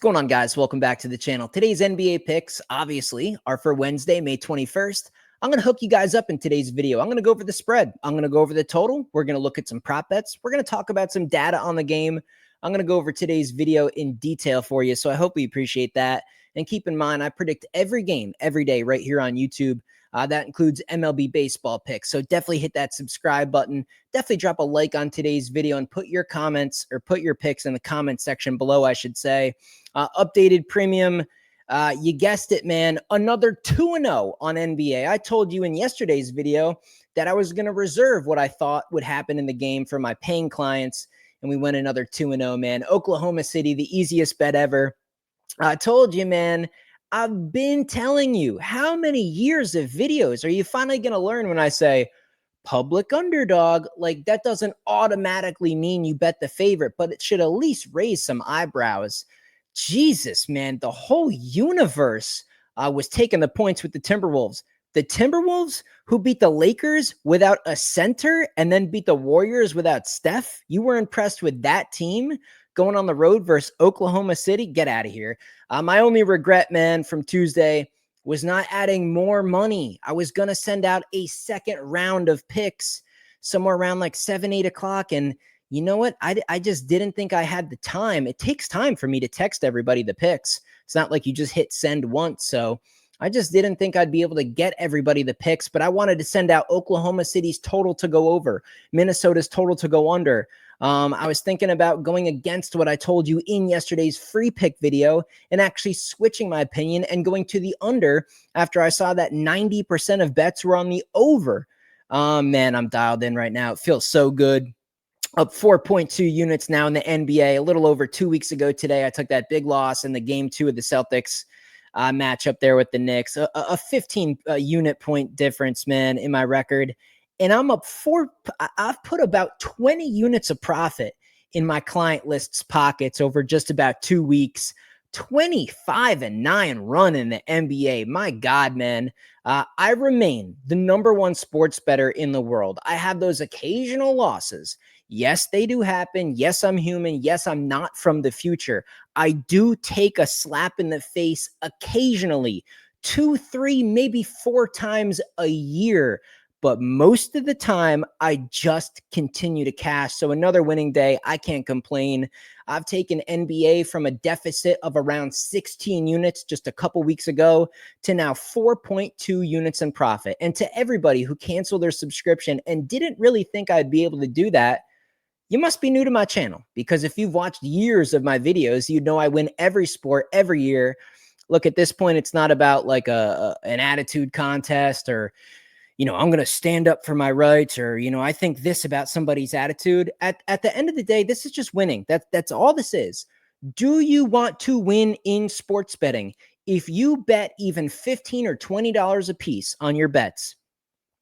going on, guys? Welcome back to the channel. Today's NBA picks, obviously, are for Wednesday, May 21st. I'm going to hook you guys up in today's video. I'm going to go over the spread. I'm going to go over the total. We're going to look at some prop bets. We're going to talk about some data on the game. I'm going to go over today's video in detail for you, so I hope you appreciate that. And keep in mind, I predict every game, every day, right here on YouTube. That includes MLB baseball picks. So definitely hit that subscribe button. Definitely drop a like on today's video and put your comments or put your picks in the comment section below, I should say. Updated premium. You guessed it, man. Another 2-0 on NBA. I told you in yesterday's video that I was going to reserve what I thought would happen in the game for my paying clients. And we went another 2-0, man. Oklahoma City, the easiest bet ever. I told you, man. I've been telling you, how many years of videos are you finally going to learn when I say public underdog? Like, that doesn't automatically mean you bet the favorite, but it should at least raise some eyebrows. Jesus, man, the whole universe was taking the points with the Timberwolves. The Timberwolves, who beat the Lakers without a center and then beat the Warriors without Steph. You were impressed with that team going on the road versus Oklahoma City? Get out of here. My only regret, man, from Tuesday was not adding more money. I was going to send out a second round of picks somewhere around like 7, 8 o'clock. And you know what? I just didn't think I had the time. It takes time for me to text everybody the picks. It's not like you just hit send once. So I just didn't think I'd be able to get everybody the picks, but I wanted to send out Oklahoma City's total to go over, Minnesota's total to go under. I was thinking about going against what I told you in yesterday's free pick video and actually switching my opinion and going to the under after I saw that 90% of bets were on the over. Man, I'm dialed in right now. It feels so good. Up 4.2 units now in the NBA. A little over 2 weeks ago today, I took that big loss in the game 2 of the Celtics match up there with the Knicks. A 15 unit point difference, man, in my record. And I'm up I've put about 20 units of profit in my client list's pockets over just about 2 weeks. 25-9 run in the NBA. My God, man. I remain the #1 sports bettor in the world. I have those occasional losses. Yes, they do happen. Yes, I'm human. Yes, I'm not from the future. I do take a slap in the face occasionally, 2, 3, maybe 4 times a year. But most of the time, I just continue to cash. So another winning day. I can't complain. I've taken NBA from a deficit of around 16 units just a couple weeks ago to now 4.2 units in profit. And to everybody who canceled their subscription and didn't really think I'd be able to do that, you must be new to my channel, because if you've watched years of my videos, you know I win every sport every year. Look, at this point, it's not about like an attitude contest or, I'm going to stand up for my rights, or, I think this about somebody's attitude. At the end of the day, this is just winning. That's all this is. Do you want to win in sports betting? If you bet even $15 or $20 a piece on your bets,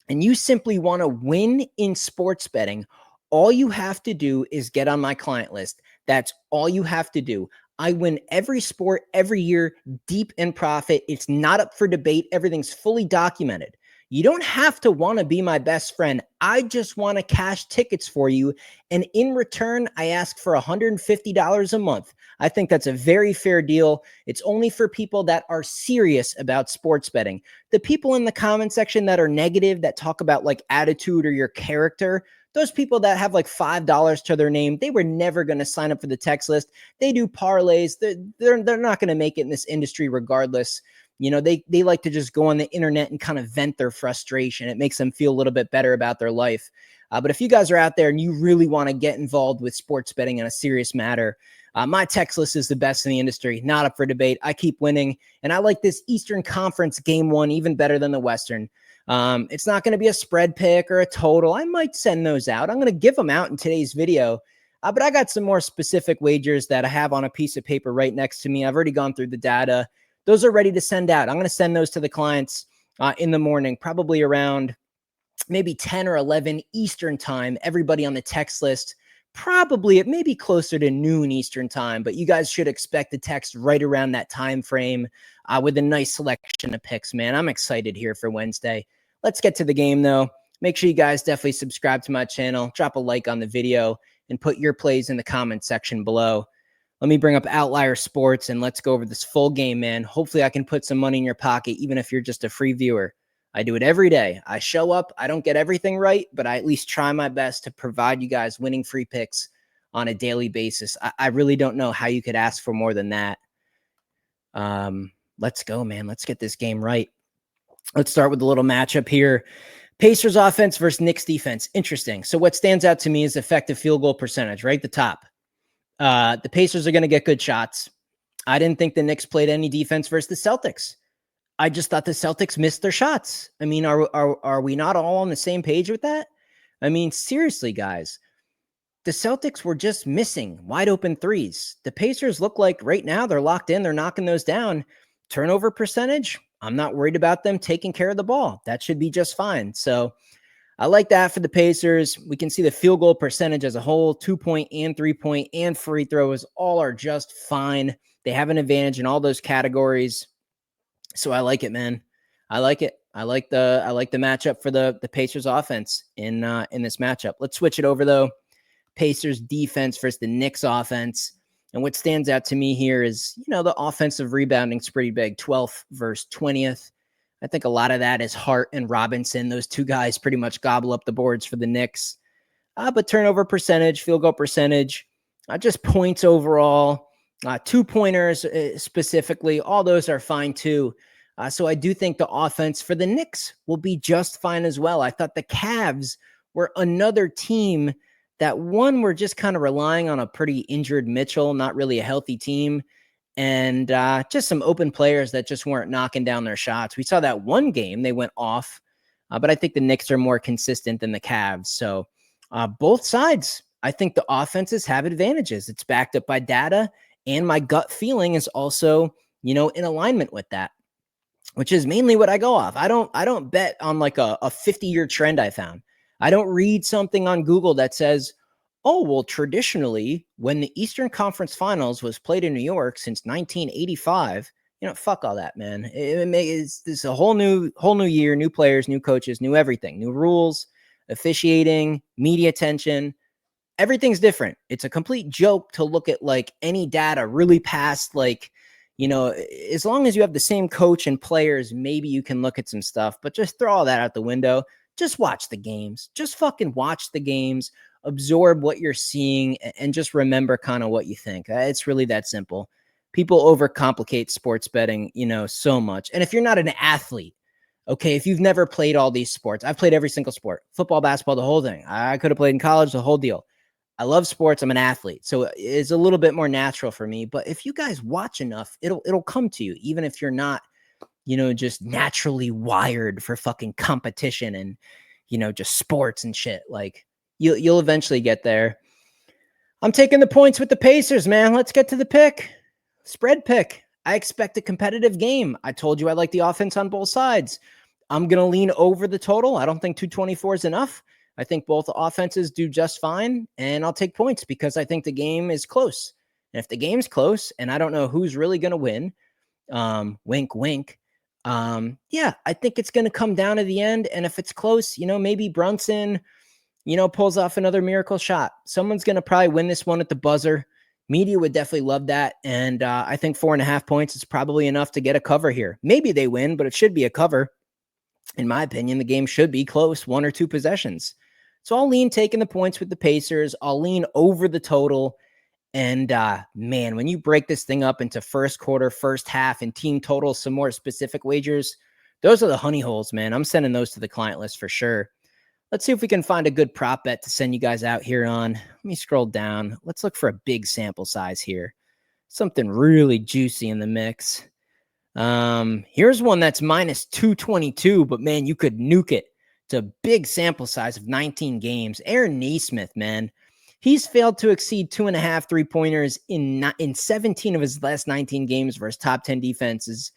and you simply want to win in sports betting, all you have to do is get on my client list. That's all you have to do. I win every sport every year, deep in profit. It's not up for debate. Everything's fully documented. You don't have to want to be my best friend. I just want to cash tickets for you. And in return, I ask for $150 a month. I think that's a very fair deal. It's only for people that are serious about sports betting. The people in the comment section that are negative, that talk about like attitude or your character, those people that have like $5 to their name, they were never going to sign up for the text list. They do parlays. They're not going to make it in this industry regardless. They like to just go on the internet and kind of vent their frustration. It makes them feel a little bit better about their life. But if you guys are out there and you really want to get involved with sports betting in a serious matter, my text list is the best in the industry, not up for debate. I keep winning, and I like this Eastern Conference game 1 even better than the Western. It's not going to be a spread pick or a total. I might send those out. I'm going to give them out in today's video. But I got some more specific wagers that I have on a piece of paper right next to me. I've already gone through the data. Those are ready to send out. I'm going to send those to the clients in the morning, probably around maybe 10 or 11 Eastern time. Everybody on the text list, probably at maybe closer to noon Eastern time, but you guys should expect the text right around that time frame with a nice selection of picks, man. I'm excited here for Wednesday. Let's get to the game, though. Make sure you guys definitely subscribe to my channel, drop a like on the video, and put your plays in the comment section below. Let me bring up Outlier Sports and let's go over this full game, man. Hopefully I can put some money in your pocket, even if you're just a free viewer. I do it every day. I show up. I don't get everything right, but I at least try my best to provide you guys winning free picks on a daily basis. I really don't know how you could ask for more than that. Let's go, man. Let's get this game right. Let's start with a little matchup here. Pacers offense versus Knicks defense. Interesting. So what stands out to me is effective field goal percentage, right at the top. The Pacers are going to get good shots. I didn't think the Knicks played any defense versus the Celtics. I just thought the Celtics missed their shots. I mean, are we not all on the same page with that? I mean, seriously, guys, the Celtics were just missing wide open threes. The Pacers look like right now they're locked in. They're knocking those down. Turnover percentage, I'm not worried about them taking care of the ball. That should be just fine. So I like that for the Pacers. We can see the field goal percentage as a whole, 2-point and 3-point and free throws, all are just fine. They have an advantage in all those categories. So I like it, man. I like it. I like the matchup for the Pacers offense in this matchup. Let's switch it over though. Pacers defense versus the Knicks offense. And what stands out to me here is, the offensive rebounding is pretty big, 12th versus 20th. I think a lot of that is Hart and Robinson. Those two guys pretty much gobble up the boards for the Knicks. But turnover percentage, field goal percentage, just points overall, 2-pointers specifically, all those are fine too. So I do think the offense for the Knicks will be just fine as well. I thought the Cavs were another team that were just kind of relying on a pretty injured Mitchell, not really a healthy team. And just some open players that just weren't knocking down their shots. We saw that one game, they went off, but I think the Knicks are more consistent than the Cavs. So both sides, I think the offenses have advantages. It's backed up by data, and my gut feeling is also, in alignment with that, which is mainly what I go off. I don't bet on like a 50-year trend I found. I don't read something on Google that says, oh, well, traditionally, when the Eastern Conference Finals was played in New York since 1985, fuck all that, man. It's a whole new year, new players, new coaches, new everything, new rules, officiating, media attention. Everything's different. It's a complete joke to look at like any data really past like, as long as you have the same coach and players, maybe you can look at some stuff, but just throw all that out the window. Just watch the games. Just fucking watch the games. Absorb what you're seeing and just remember kind of what you think. It's really that simple. People overcomplicate sports betting, so much. And if you're not an athlete, okay, if you've never played all these sports, I've played every single sport, football, basketball, the whole thing. I could have played in college, the whole deal. I love sports. I'm an athlete. So it's a little bit more natural for me. But if you guys watch enough, it'll come to you, even if you're not, just naturally wired for fucking competition and, just sports and shit. Like you'll eventually get there. I'm taking the points with the Pacers, man. Let's get to the pick. Spread pick. I expect a competitive game. I told you I like the offense on both sides. I'm going to lean over the total. I don't think 224 is enough. I think both offenses do just fine, and I'll take points because I think the game is close. And if the game's close and I don't know who's really going to win, wink, wink, yeah, I think it's going to come down to the end. And if it's close, maybe Brunson, pulls off another miracle shot. Someone's going to probably win this one at the buzzer. Media would definitely love that. And I think 4.5 points is probably enough to get a cover here. Maybe they win, but it should be a cover. In my opinion, the game should be close, 1 or 2 possessions. So I'll lean taking the points with the Pacers. I'll lean over the total. And man, when you break this thing up into first quarter, first half, and team totals, some more specific wagers, those are the honey holes, man. I'm sending those to the client list for sure. Let's see if we can find a good prop bet to send you guys out here on. Let me scroll down. Let's look for a big sample size here. Something really juicy in the mix. Here's one that's minus 222, but man, you could nuke it. It's a big sample size of 19 games. Aaron Nesmith, man. He's failed to exceed 2.5 3-pointers in 17 of his last 19 games versus top 10 defenses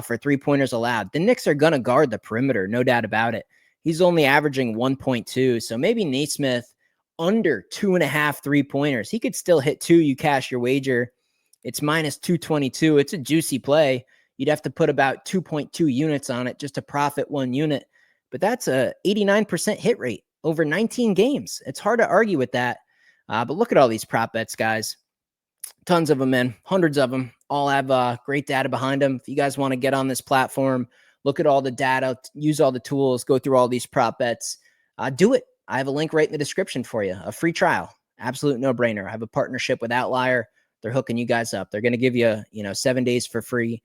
for 3-pointers allowed. The Knicks are going to guard the perimeter, no doubt about it. He's only averaging 1.2. So maybe Nesmith under 2.5 3-pointers. He could still hit 2. You cash your wager. It's minus 222. It's a juicy play. You'd have to put about 2.2 units on it just to profit 1 unit. But that's a 89% hit rate over 19 games. It's hard to argue with that. But look at all these prop bets, guys. Tons of them, man. Hundreds of them. All have great data behind them. If you guys want to get on this platform, look at all the data, use all the tools, go through all these prop bets, do it. I have a link right in the description for you. A free trial. Absolute no-brainer. I have a partnership with Outlier. They're hooking you guys up. They're going to give you, 7 days for free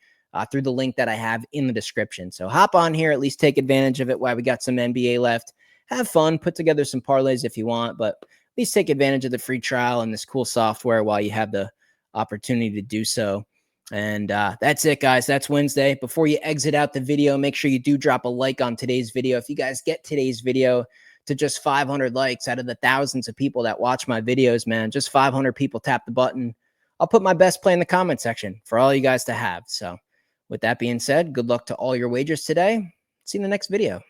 through the link that I have in the description. So hop on here, at least take advantage of it while we got some NBA left. Have fun, put together some parlays if you want, but at least take advantage of the free trial and this cool software while you have the opportunity to do so. And that's it, guys. That's Wednesday. Before you exit out the video, make sure you do drop a like on today's video. If you guys get today's video to just 500 likes out of the thousands of people that watch my videos, man, just 500 people tap the button. I'll put my best play in the comment section for all you guys to have. So with that being said, good luck to all your wagers today. See you in the next video.